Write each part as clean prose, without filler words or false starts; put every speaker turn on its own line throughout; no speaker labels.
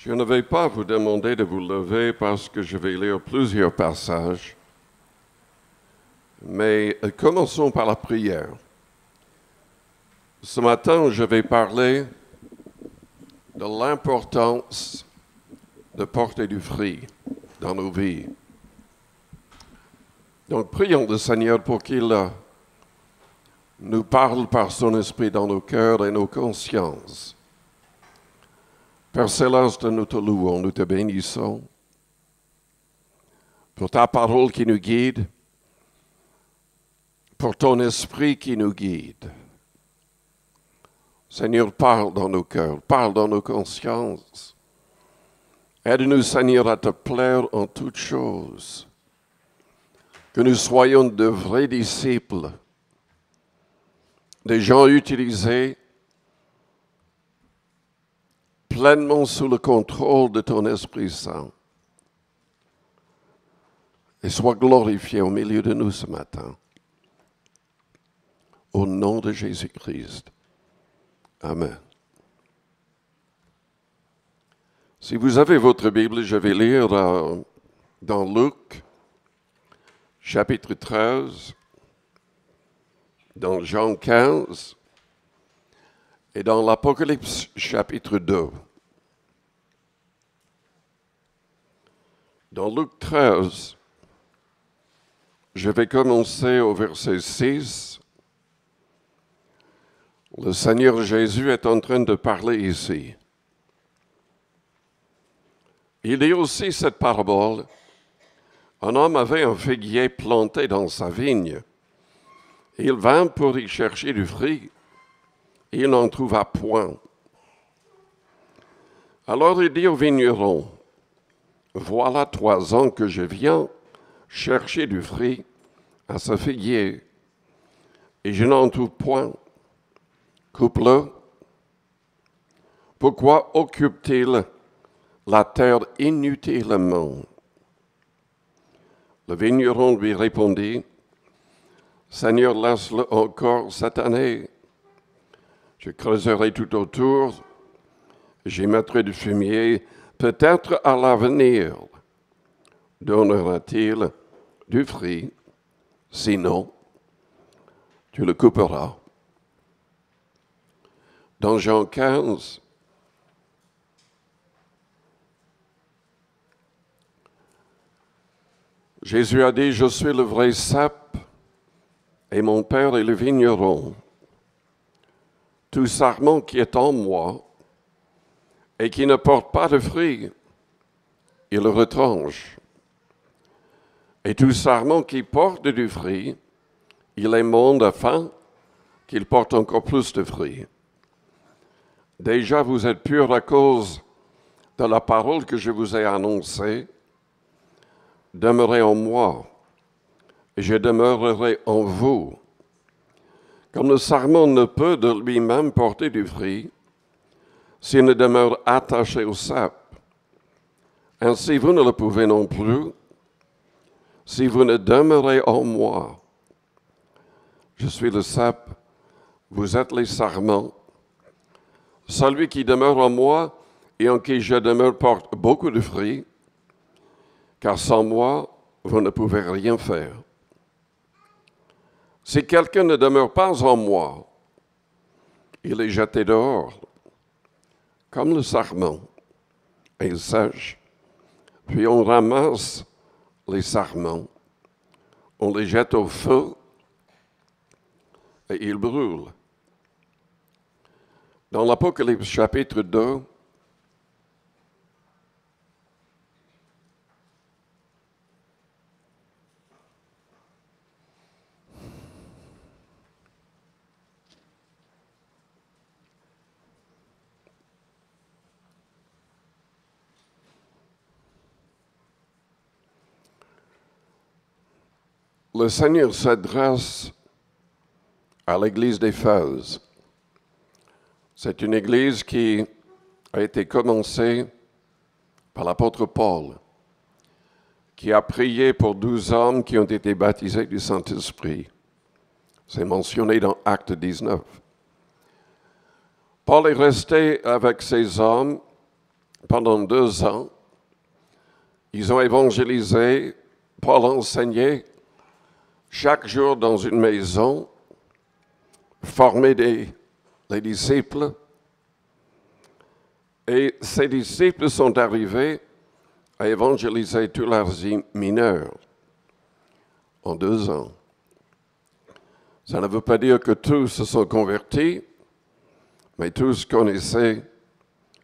Je ne vais pas vous demander de vous lever parce que je vais lire plusieurs passages, mais commençons par la prière. Ce matin, je vais parler de l'importance de porter du fruit dans nos vies. Donc, prions le Seigneur pour qu'il nous parle par son esprit dans nos cœurs et nos consciences. Père Céleste, nous te louons, nous te bénissons pour ta parole qui nous guide, pour ton esprit qui nous guide. Seigneur, parle dans nos cœurs, parle dans nos consciences. Aide-nous, Seigneur, à te plaire en toutes choses. Que nous soyons de vrais disciples, des gens utilisés pleinement sous le contrôle de ton Esprit Saint. Et sois glorifié au milieu de nous ce matin. Au nom de Jésus-Christ. Amen. Si vous avez votre Bible, je vais lire dans Luc, chapitre 13, dans Jean 15 et dans l'Apocalypse, chapitre 2. Dans Luc 13, je vais commencer au verset 6. Le Seigneur Jésus est en train de parler ici. Il dit aussi cette parabole. Un homme avait un figuier planté dans sa vigne. Il vint pour y chercher du fruit. Il n'en trouva point. Alors il dit au vigneron, « Voilà 3 ans que je viens chercher du fruit à ce figuier, et je n'en trouve point. Coupe-le. Pourquoi occupe-t-il la terre inutilement? » Le vigneron lui répondit, « Seigneur, laisse-le encore cette année. Je creuserai tout autour, j'y mettrai du fumier, peut-être à l'avenir donnera-t-il du fruit, sinon tu le couperas. » Dans Jean 15, Jésus a dit, « Je suis le vrai cep et mon Père est le vigneron. Tout sarment qui est en moi et qui ne porte pas de fruit, il le retranche. Et tout sarment qui porte du fruit, il émonde afin qu'il porte encore plus de fruits. Déjà, vous êtes purs à cause de la parole que je vous ai annoncée. Demeurez en moi, et je demeurerai en vous. Comme le sarment ne peut de lui-même porter du fruit, s'il ne demeure attaché au cep, ainsi vous ne le pouvez non plus, si vous ne demeurez en moi. Je suis le cep, vous êtes les sarments. Celui qui demeure en moi et en qui je demeure porte beaucoup de fruits, car sans moi, vous ne pouvez rien faire. Si quelqu'un ne demeure pas en moi, il est jeté dehors, comme le sarment, et il sèche. Puis on ramasse les sarments, on les jette au feu, et ils brûlent. Dans l'Apocalypse chapitre 2, le Seigneur s'adresse à l'église d'Éphèse. C'est une église qui a été commencée par l'apôtre Paul, qui a prié pour 12 hommes qui ont été baptisés du Saint-Esprit. C'est mentionné dans Acte 19. Paul est resté avec ces hommes pendant 2 ans. Ils ont évangélisé, Paul enseignait chaque jour dans une maison, formé les disciples. Et ces disciples sont arrivés à évangéliser tous leurs mineurs en 2 ans. Ça ne veut pas dire que tous se sont convertis, mais tous connaissaient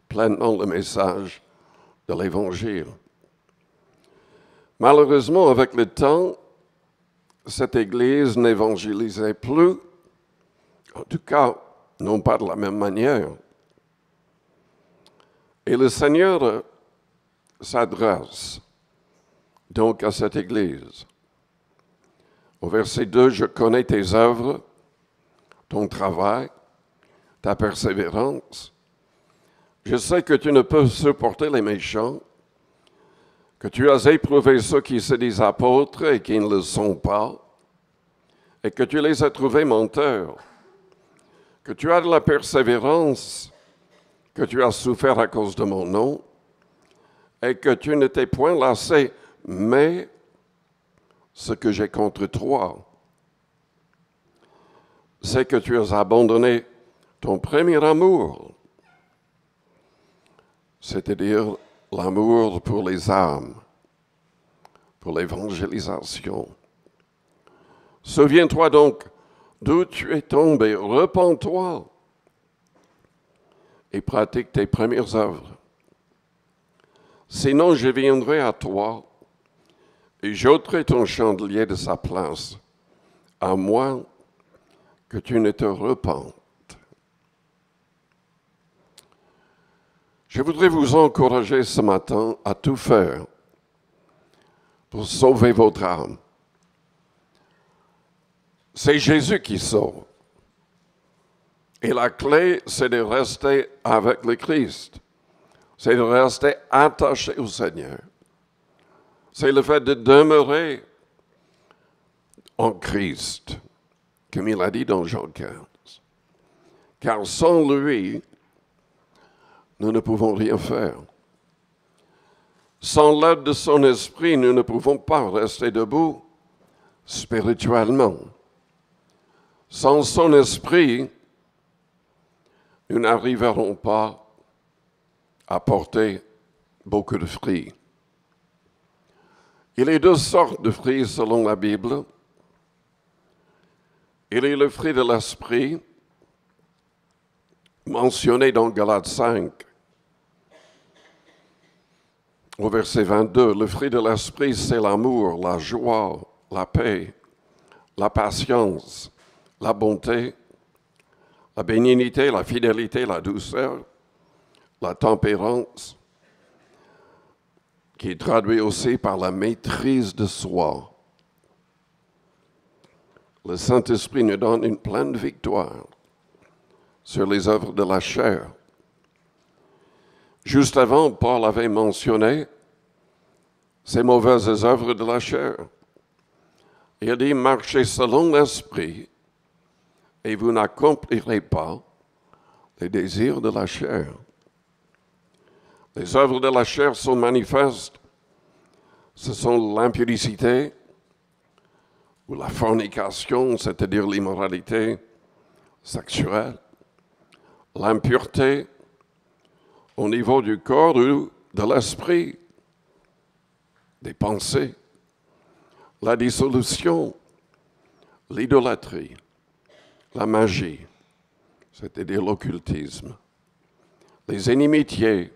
pleinement le message de l'Évangile. Malheureusement, avec le temps, cette Église n'évangélisait plus, en tout cas, non pas de la même manière. Et le Seigneur s'adresse donc à cette Église. Au verset 2, « Je connais tes œuvres, ton travail, ta persévérance. Je sais que tu ne peux supporter les méchants, que tu as éprouvé ceux qui se disent apôtres et qui ne le sont pas, et que tu les as trouvés menteurs, que tu as de la persévérance, que tu as souffert à cause de mon nom, et que tu ne t'es point lassé, mais ce que j'ai contre toi, c'est que tu as abandonné ton premier amour, c'est-à-dire l'amour pour les âmes, pour l'évangélisation. Souviens-toi donc d'où tu es tombé, repens-toi et pratique tes premières œuvres. Sinon, je viendrai à toi et j'ôterai ton chandelier de sa place, à moins que tu ne te repentes. Je voudrais vous encourager ce matin à tout faire pour sauver votre âme. C'est Jésus qui sauve. Et la clé, c'est de rester avec le Christ. C'est de rester attaché au Seigneur. C'est le fait de demeurer en Christ, comme il a dit dans Jean 15. Car sans lui, nous ne pouvons rien faire. Sans l'aide de son esprit, nous ne pouvons pas rester debout spirituellement. Sans son esprit, nous n'arriverons pas à porter beaucoup de fruits. Il y a 2 sortes de fruits selon la Bible. Il y a le fruit de l'esprit, mentionné dans Galates 5, au verset 22. Le fruit de l'esprit, c'est l'amour, la joie, la paix, la patience, la bonté, la bénignité, la fidélité, la douceur, la tempérance, qui est traduit aussi par la maîtrise de soi. Le Saint-Esprit nous donne une pleine victoire sur les œuvres de la chair. Juste avant, Paul avait mentionné ces mauvaises œuvres de la chair. Il a dit, marchez selon l'Esprit et vous n'accomplirez pas les désirs de la chair. Les œuvres de la chair sont manifestes. Ce sont l'impudicité ou la fornication, c'est-à-dire l'immoralité sexuelle, l'impureté au niveau du corps ou de l'esprit, des pensées, la dissolution, l'idolâtrie, la magie, c'est-à-dire l'occultisme, les inimitiés,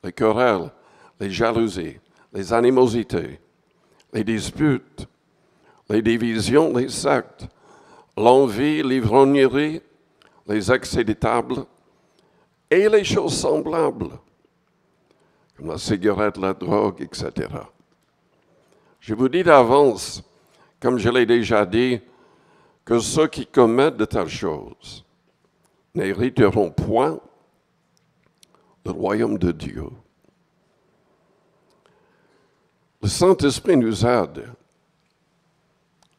les querelles, les jalousies, les animosités, les disputes, les divisions, les sectes, l'envie, l'ivrognerie, les excès de table et les choses semblables, comme la cigarette, la drogue, etc. Je vous dis d'avance, comme je l'ai déjà dit, que ceux qui commettent de telles choses n'hériteront point le royaume de Dieu. Le Saint-Esprit nous aide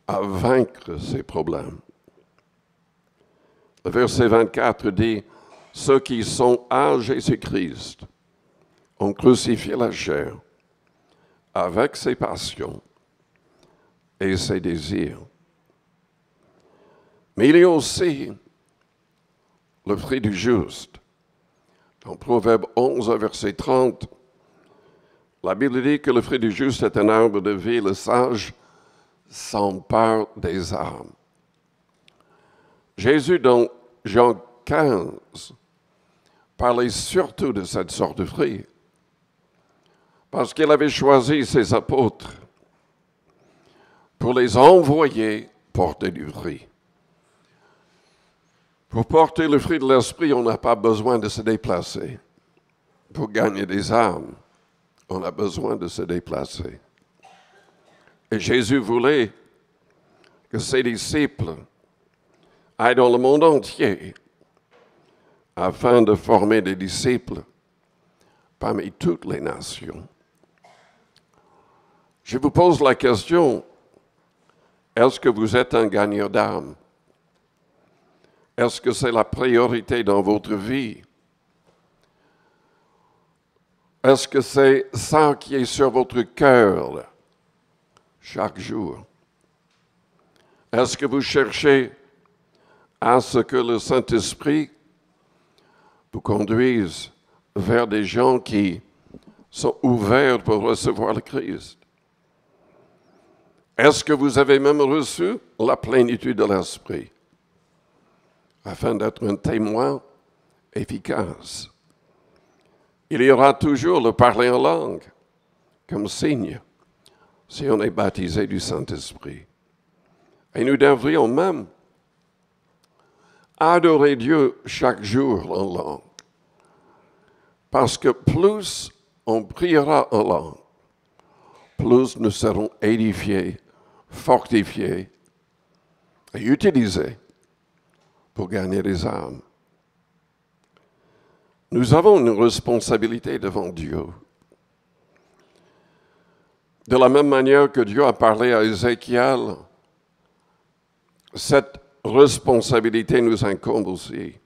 à vaincre ces problèmes. Le verset 24 dit, « Ceux qui sont à Jésus-Christ ont crucifié la chair avec ses passions et ses désirs. Mais il y a aussi le fruit du juste. Dans Proverbe 11, verset 30, la Bible dit que le fruit du juste est un arbre de vie, le sage s'empare des âmes. Jésus, dans Jean 15, parlait surtout de cette sorte de fruit, parce qu'il avait choisi ses apôtres pour les envoyer porter du fruit. Pour porter le fruit de l'esprit, on n'a pas besoin de se déplacer. Pour gagner des âmes, on a besoin de se déplacer. Et Jésus voulait que ses disciples aillent dans le monde entier afin de former des disciples parmi toutes les nations. Je vous pose la question, est-ce que vous êtes un gagneur d'âmes? Est-ce que c'est la priorité dans votre vie? Est-ce que c'est ça qui est sur votre cœur chaque jour? Est-ce que vous cherchez à ce que le Saint-Esprit vous conduise vers des gens qui sont ouverts pour recevoir le Christ? Est-ce que vous avez même reçu la plénitude de l'Esprit afin d'être un témoin efficace? Il y aura toujours le parler en langue comme signe si on est baptisé du Saint-Esprit. Et nous devrions même adorer Dieu chaque jour en langue. Parce que plus on priera en langue, plus nous serons édifiés, fortifiés et utilisés pour gagner des âmes. Nous avons une responsabilité devant Dieu. De la même manière que Dieu a parlé à Ézéchiel, cette responsabilité nous incombe aussi.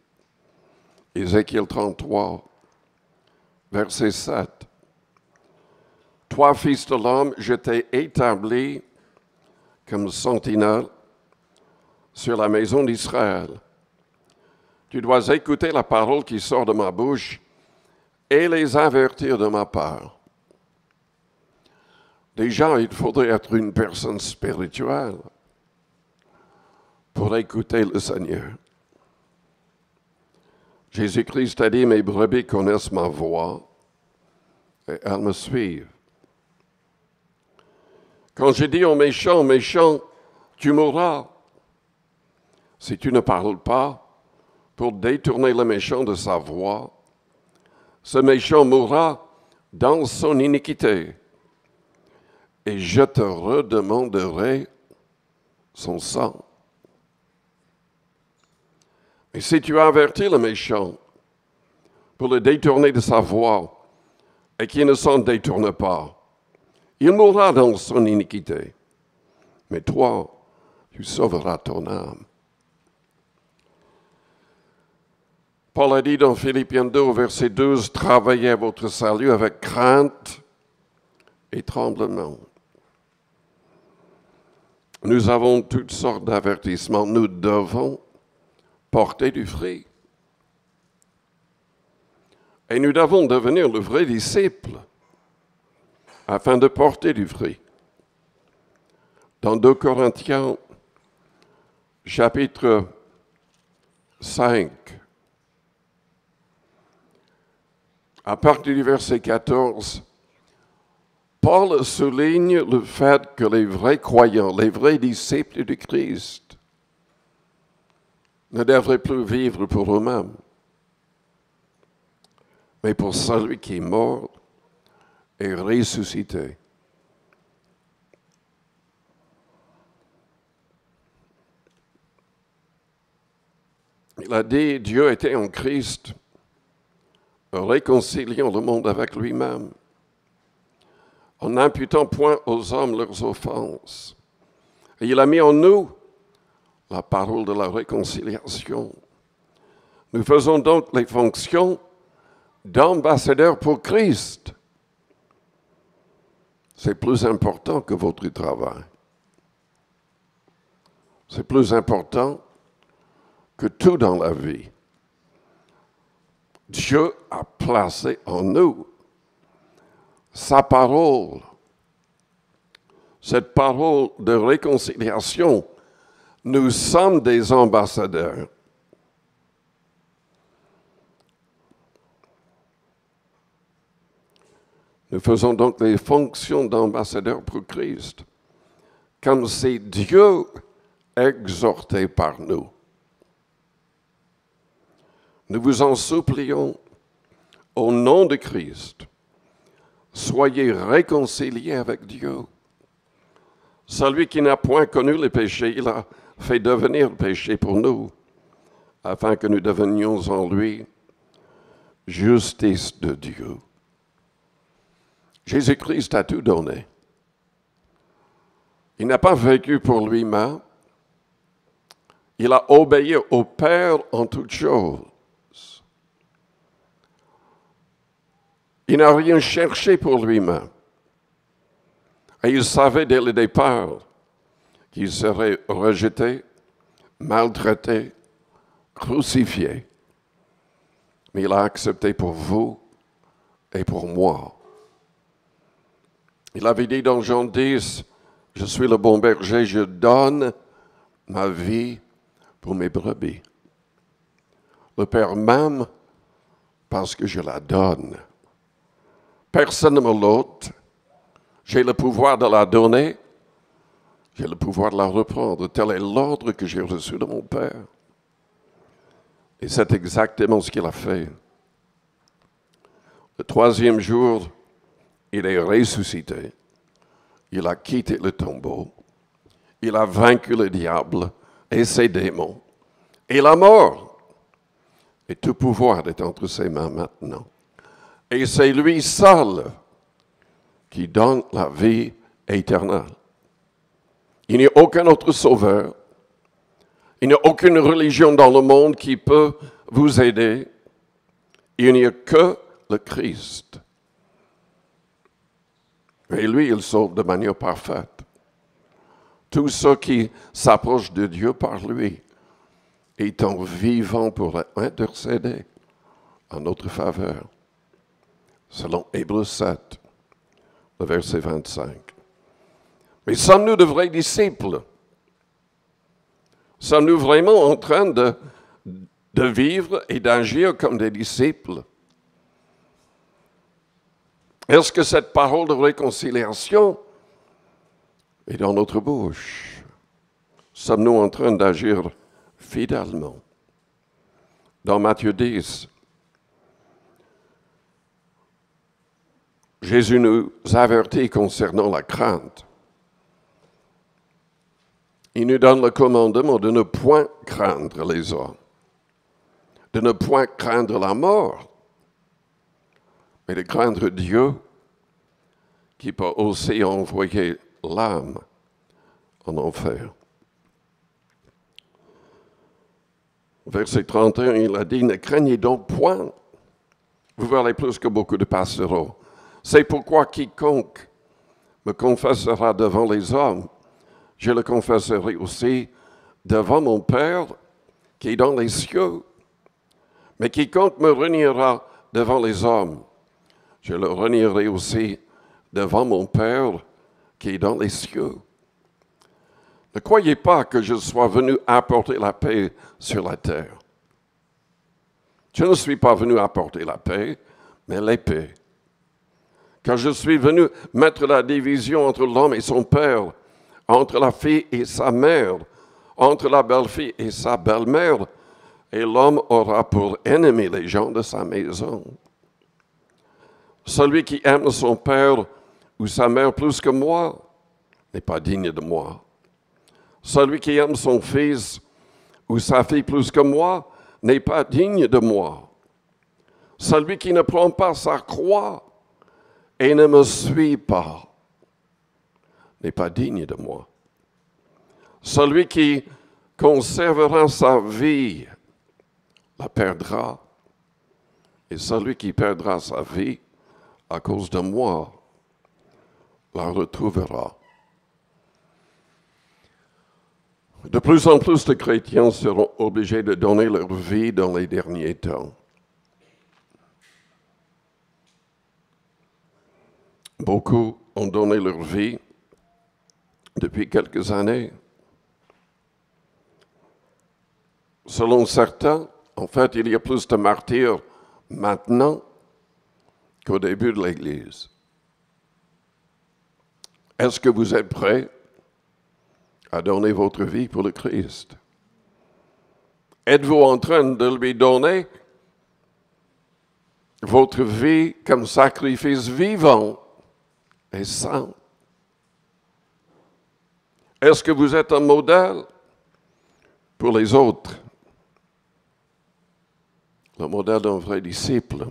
Ézéchiel 33, verset 7. Toi, fils de l'homme, je t'ai établi comme sentinelle sur la maison d'Israël. Tu dois écouter la parole qui sort de ma bouche et les avertir de ma part. Déjà, il faudrait être une personne spirituelle pour écouter le Seigneur. Jésus-Christ a dit, mes brebis connaissent ma voix et elles me suivent. Quand j'ai dit aux méchants, méchant, tu mourras, si tu ne parles pas pour détourner le méchant de sa voie, ce méchant mourra dans son iniquité, et je te redemanderai son sang. Et si tu avertis le méchant pour le détourner de sa voie, et qu'il ne s'en détourne pas, il mourra dans son iniquité, mais toi, tu sauveras ton âme. Paul a dit dans Philippiens 2, verset 12, « Travaillez à votre salut avec crainte et tremblement. » Nous avons toutes sortes d'avertissements. Nous devons porter du fruit. Et nous devons devenir le vrai disciple afin de porter du fruit. Dans 2 Corinthiens, chapitre 5, à partir du verset 14, Paul souligne le fait que les vrais croyants, les vrais disciples du Christ, ne devraient plus vivre pour eux-mêmes, mais pour celui qui est mort et ressuscité. Il a dit, Dieu était en Christ, réconciliant le monde avec lui-même, en n'imputant point aux hommes leurs offenses. Et il a mis en nous la parole de la réconciliation. Nous faisons donc les fonctions d'ambassadeur pour Christ. C'est plus important que votre travail. C'est plus important que tout dans la vie. Dieu a placé en nous sa parole. Cette parole de réconciliation, nous sommes des ambassadeurs. Nous faisons donc les fonctions d'ambassadeurs pour Christ, comme c'est Dieu exhorté par nous. Nous vous en supplions, au nom de Christ, soyez réconciliés avec Dieu. Celui qui n'a point connu le péché, il a fait devenir le péché pour nous, afin que nous devenions en lui justice de Dieu. Jésus-Christ a tout donné. Il n'a pas vécu pour lui-même. Il a obéi au Père en toutes choses. Il n'a rien cherché pour lui-même. Et il savait dès le départ qu'il serait rejeté, maltraité, crucifié. Mais il a accepté pour vous et pour moi. Il avait dit dans Jean 10, « Je suis le bon berger, je donne ma vie pour mes brebis. » Le Père m'aime parce que je la donne. Personne ne me l'ôte. J'ai le pouvoir de la donner. J'ai le pouvoir de la reprendre. Tel est l'ordre que j'ai reçu de mon Père. Et c'est exactement ce qu'il a fait. Le troisième jour, il est ressuscité. Il a quitté le tombeau. Il a vaincu le diable et ses démons. Et la mort. Et tout pouvoir est entre ses mains maintenant. Et c'est lui seul qui donne la vie éternelle. Il n'y a aucun autre sauveur. Il n'y a aucune religion dans le monde qui peut vous aider. Il n'y a que le Christ. Et lui, il sauve de manière parfaite. Tous ceux qui s'approchent de Dieu par lui, étant vivants pour intercéder en notre faveur. Selon Hébreux 7, le verset 25. Mais sommes-nous de vrais disciples? Sommes-nous vraiment en train de vivre et d'agir comme des disciples? Est-ce que cette parole de réconciliation est dans notre bouche? Sommes-nous en train d'agir fidèlement? Dans Matthieu 10, Jésus nous avertit concernant la crainte. Il nous donne le commandement de ne point craindre les hommes, de ne point craindre la mort, mais de craindre Dieu qui peut aussi envoyer l'âme en enfer. Verset 31, il a dit, « Ne craignez donc point, vous valez plus que beaucoup de passereaux. C'est pourquoi quiconque me confessera devant les hommes, je le confesserai aussi devant mon Père qui est dans les cieux. Mais quiconque me reniera devant les hommes, je le renierai aussi devant mon Père qui est dans les cieux. Ne croyez pas que je sois venu apporter la paix sur la terre. Je ne suis pas venu apporter la paix, mais l'épée. Car je suis venu mettre la division entre l'homme et son père, entre la fille et sa mère, entre la belle-fille et sa belle-mère, et l'homme aura pour ennemi les gens de sa maison. Celui qui aime son père ou sa mère plus que moi n'est pas digne de moi. Celui qui aime son fils ou sa fille plus que moi n'est pas digne de moi. Celui qui ne prend pas sa croix et ne me suit pas n'est pas digne de moi. Celui qui conservera sa vie la perdra, Et celui qui perdra sa vie à cause de moi la retrouvera. De plus en plus de chrétiens seront obligés de donner leur vie dans les derniers temps. Beaucoup ont donné leur vie depuis quelques années. Selon certains, en fait, il y a plus de martyrs maintenant qu'au début de l'Église. Est-ce que vous êtes prêts à donner votre vie pour le Christ? Êtes-vous en train de lui donner votre vie comme sacrifice vivant et saint? Est-ce que vous êtes un modèle pour les autres? Le modèle d'un vrai disciple.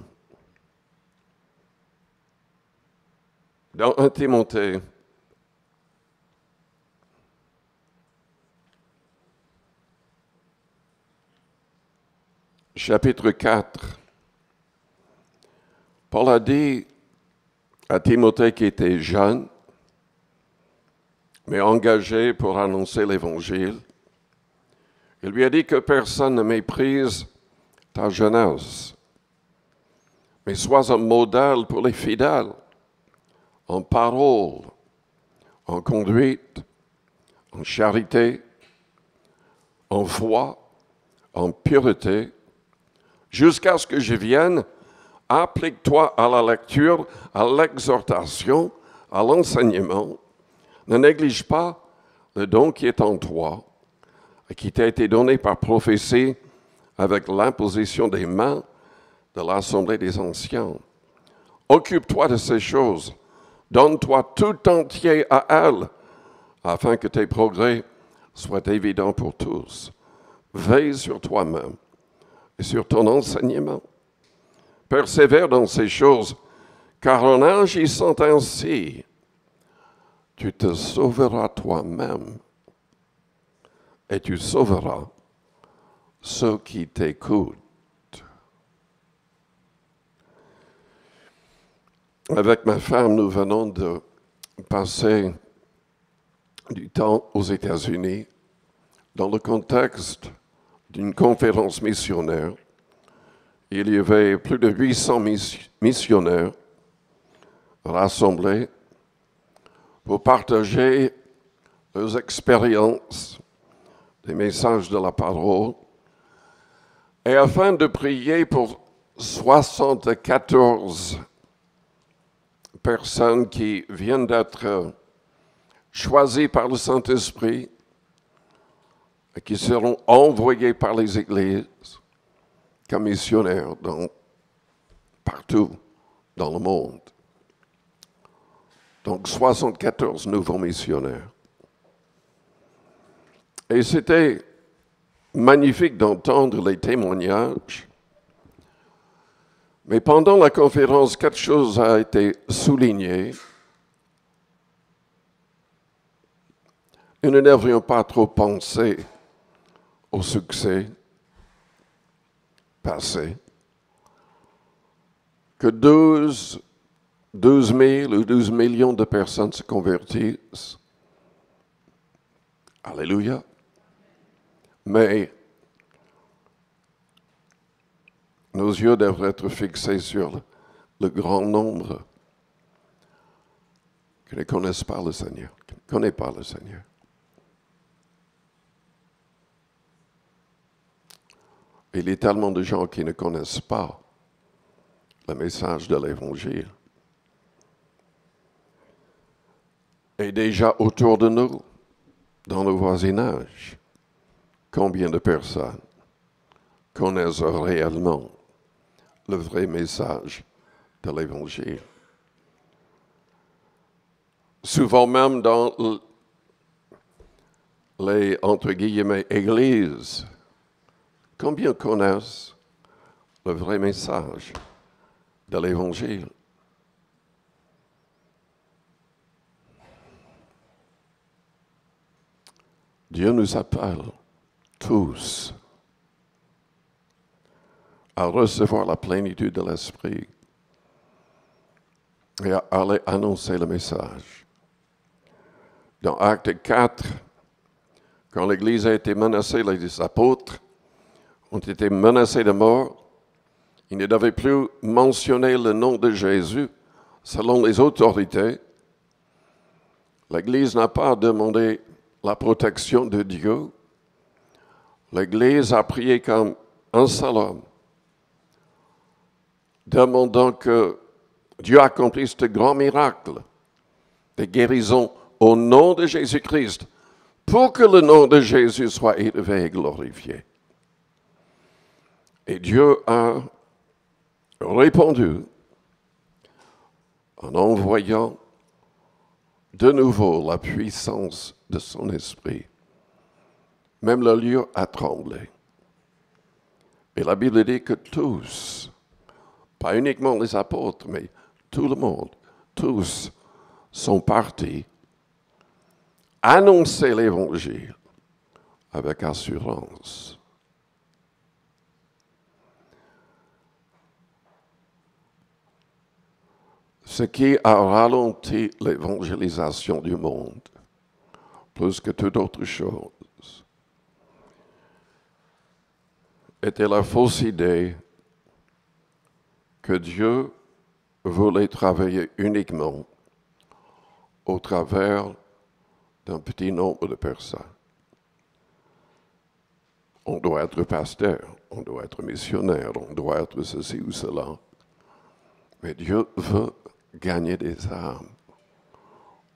Dans 1 Timothée, chapitre 4, Paul a dit à Timothée qui était jeune, mais engagé pour annoncer l'Évangile, il lui a dit que personne ne méprise ta jeunesse, mais sois un modèle pour les fidèles, en parole, en conduite, en charité, en foi, en pureté, jusqu'à ce que je vienne. Applique-toi à la lecture, à l'exhortation, à l'enseignement. Ne néglige pas le don qui est en toi et qui t'a été donné par prophétie avec l'imposition des mains de l'Assemblée des Anciens. Occupe-toi de ces choses. Donne-toi tout entier à elles, afin que tes progrès soient évidents pour tous. Veille sur toi-même et sur ton enseignement. Persévère dans ces choses, car en agissant ainsi, tu te sauveras toi-même et tu sauveras ceux qui t'écoutent. Avec ma femme, nous venons de passer du temps aux États-Unis dans le contexte d'une conférence missionnaire. Il y avait plus de 800 missionnaires rassemblés pour partager leurs expériences, des messages de la parole, et afin de prier pour 74 personnes qui viennent d'être choisies par le Saint-Esprit et qui seront envoyées par les églises comme missionnaires partout dans le monde. Donc 74 nouveaux missionnaires. Et c'était magnifique d'entendre les témoignages. Mais pendant la conférence, quelque chose a été souligné. Nous ne devrions pas trop penser au succès passé. Que 12 000 ou 12 millions de personnes se convertissent. Alléluia. Mais nos yeux devraient être fixés sur le grand nombre qui ne connaissent pas le Seigneur, qui ne connaissent pas le Seigneur. Il y a tellement de gens qui ne connaissent pas le message de l'Évangile. Et déjà autour de nous, dans le voisinage, combien de personnes connaissent réellement le vrai message de l'Évangile? Souvent même dans les, entre guillemets, églises, combien connaissent le vrai message de l'Évangile? Dieu nous appelle tous à recevoir la plénitude de l'Esprit et à aller annoncer le message. Dans Acte 4, quand l'Église a été menacée, les apôtres ont été menacés de mort, ils ne devaient plus mentionner le nom de Jésus selon les autorités. L'Église n'a pas demandé la protection de Dieu. L'Église a prié comme un seul homme, demandant que Dieu accomplisse de grands miracles, de guérisons au nom de Jésus-Christ, pour que le nom de Jésus soit élevé et glorifié. Et Dieu a répondu en envoyant de nouveau la puissance de son esprit. Même le lieu a tremblé. Et la Bible dit que tous, pas uniquement les apôtres, mais tout le monde, tous sont partis annoncer l'Évangile avec assurance. Ce qui a ralenti l'évangélisation du monde, plus que toute autre chose, était la fausse idée que Dieu voulait travailler uniquement au travers d'un petit nombre de personnes. On doit être pasteur, on doit être missionnaire, on doit être ceci ou cela. Mais Dieu veut gagner des âmes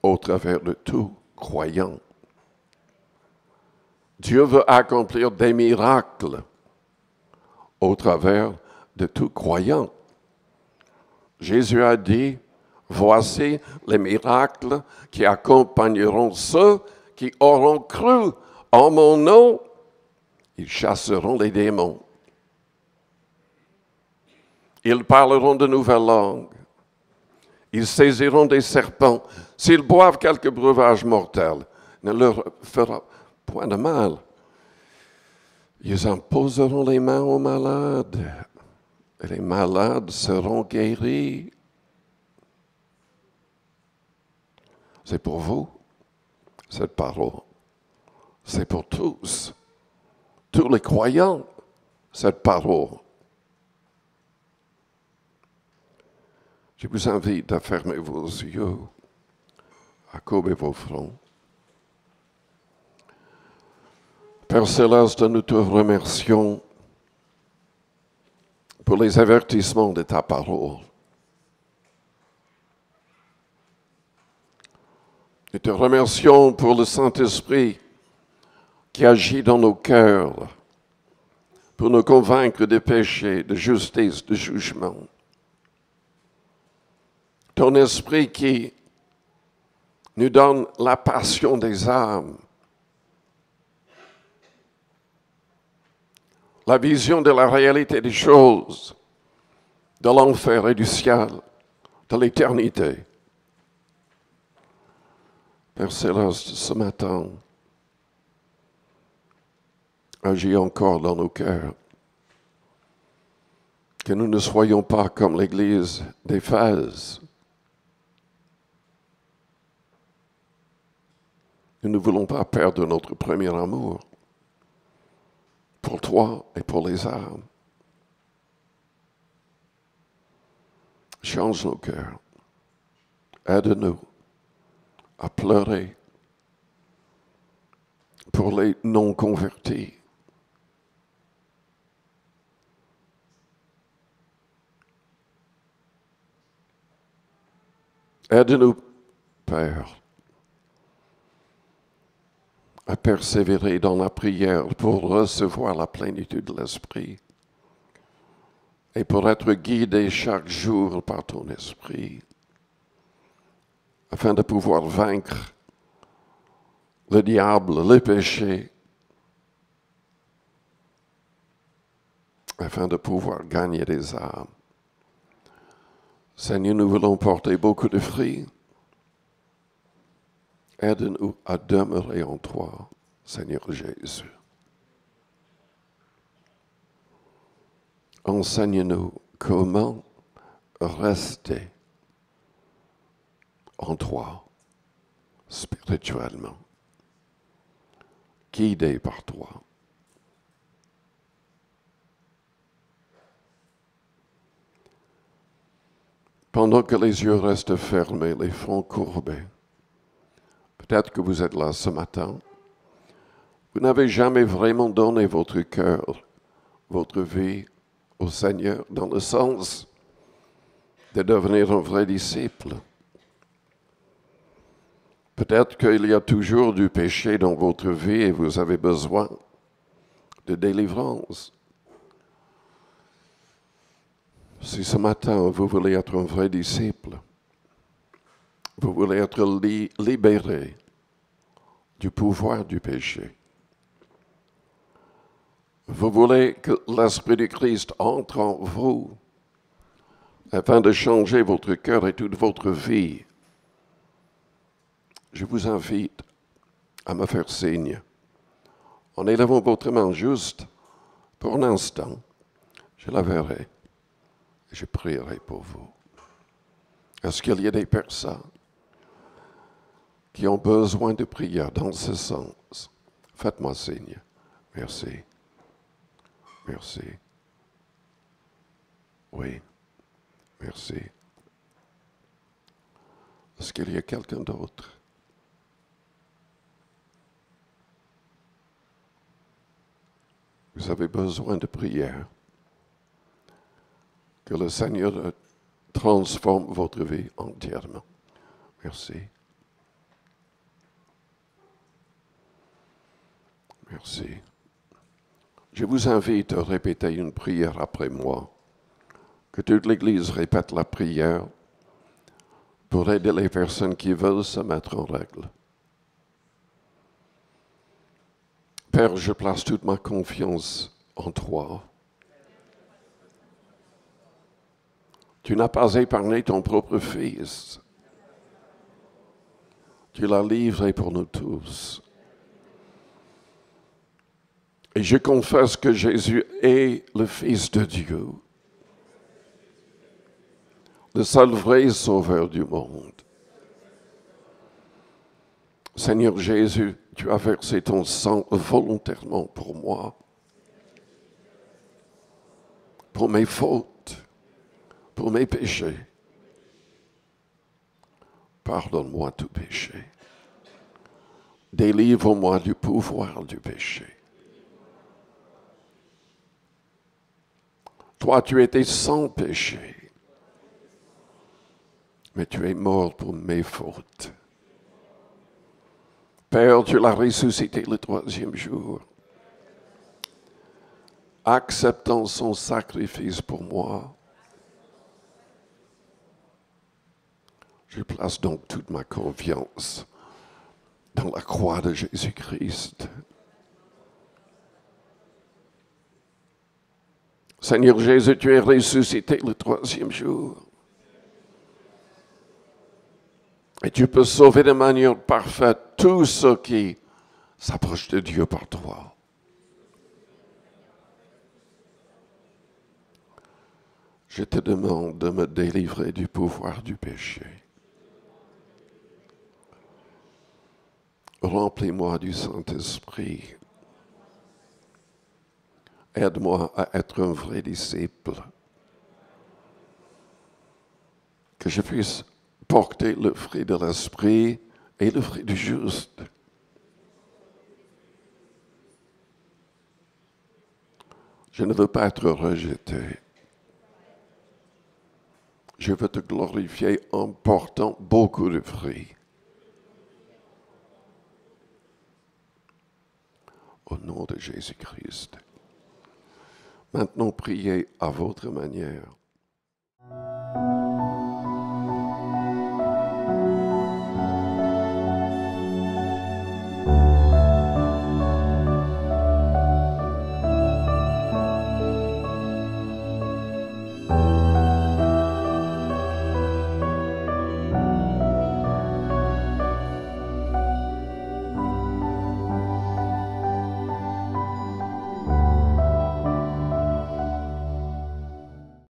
au travers de tout croyant. Dieu veut accomplir des miracles au travers de tout croyant. Jésus a dit, voici les miracles qui accompagneront ceux qui auront cru en mon nom. Ils chasseront les démons. Ils parleront de nouvelles langues. Ils saisiront des serpents. S'ils boivent quelque breuvage mortel, ne leur fera point de mal. Ils imposeront les mains aux malades. Et les malades seront guéris. C'est pour vous, cette parole. C'est pour tous les croyants, cette parole. Je vous invite à fermer vos yeux, à courber vos fronts. Père Céleste, nous te remercions pour les avertissements de ta parole. Nous te remercions pour le Saint-Esprit qui agit dans nos cœurs pour nous convaincre de péché, de justice, de jugement. Ton esprit qui nous donne la passion des âmes, la vision de la réalité des choses, de l'enfer et du ciel, de l'éternité. Père Céleste, ce matin, agis encore dans nos cœurs. Que nous ne soyons pas comme l'Église d'Éphèse. Nous ne voulons pas perdre notre premier amour pour toi et pour les âmes. Change nos cœurs. Aide-nous à pleurer pour les non-convertis. Aide-nous, Père, à persévérer dans la prière pour recevoir la plénitude de l'Esprit et pour être guidé chaque jour par ton Esprit, afin de pouvoir vaincre le diable, le péché, afin de pouvoir gagner des âmes. Seigneur, nous voulons porter beaucoup de fruits. Aide-nous à demeurer en toi, Seigneur Jésus. enseigne-nous comment rester en toi, spirituellement, guidé par toi. Pendant que les yeux restent fermés, les fronts courbés, peut-être que vous êtes là ce matin, vous n'avez jamais vraiment donné votre cœur, votre vie au Seigneur, dans le sens de devenir un vrai disciple. Peut-être qu'il y a toujours du péché dans votre vie et vous avez besoin de délivrance. Si ce matin vous voulez être un vrai disciple, vous voulez être libéré du pouvoir du péché, vous voulez que l'Esprit de Christ entre en vous afin de changer votre cœur et toute votre vie, je vous invite à me faire signe. En élevant votre main juste pour un instant, je la verrai et je prierai pour vous. Est-ce qu'il y a des personnes qui ont besoin de prière dans ce sens? Faites-moi signe. Merci. Merci. Oui. Merci. Est-ce qu'il y a quelqu'un d'autre? Vous avez besoin de prière. Que le Seigneur transforme votre vie entièrement. Merci. Merci. Je vous invite à répéter une prière après moi. Que toute l'Église répète la prière pour aider les personnes qui veulent se mettre en règle. Père, je place toute ma confiance en toi. Tu n'as pas épargné ton propre Fils. Tu l'as livré pour nous tous. Et je confesse que Jésus est le Fils de Dieu, le seul vrai Sauveur du monde. Seigneur Jésus, tu as versé ton sang volontairement pour moi, pour mes fautes, pour mes péchés. Pardonne-moi tout péché. Délivre-moi du pouvoir du péché. Toi, tu étais sans péché, mais tu es mort pour mes fautes. Père, tu l'as ressuscité le troisième jour, acceptant son sacrifice pour moi. Je place donc toute ma confiance dans la croix de Jésus-Christ. Seigneur Jésus, tu es ressuscité le troisième jour. Et tu peux sauver de manière parfaite tous ceux qui s'approchent de Dieu par toi. Je te demande de me délivrer du pouvoir du péché. Remplis-moi du Saint-Esprit. Aide-moi à être un vrai disciple. Que je puisse porter le fruit de l'Esprit et le fruit du juste. Je ne veux pas être rejeté. Je veux te glorifier en portant beaucoup de fruits. Au nom de Jésus-Christ. Maintenant, priez à votre manière.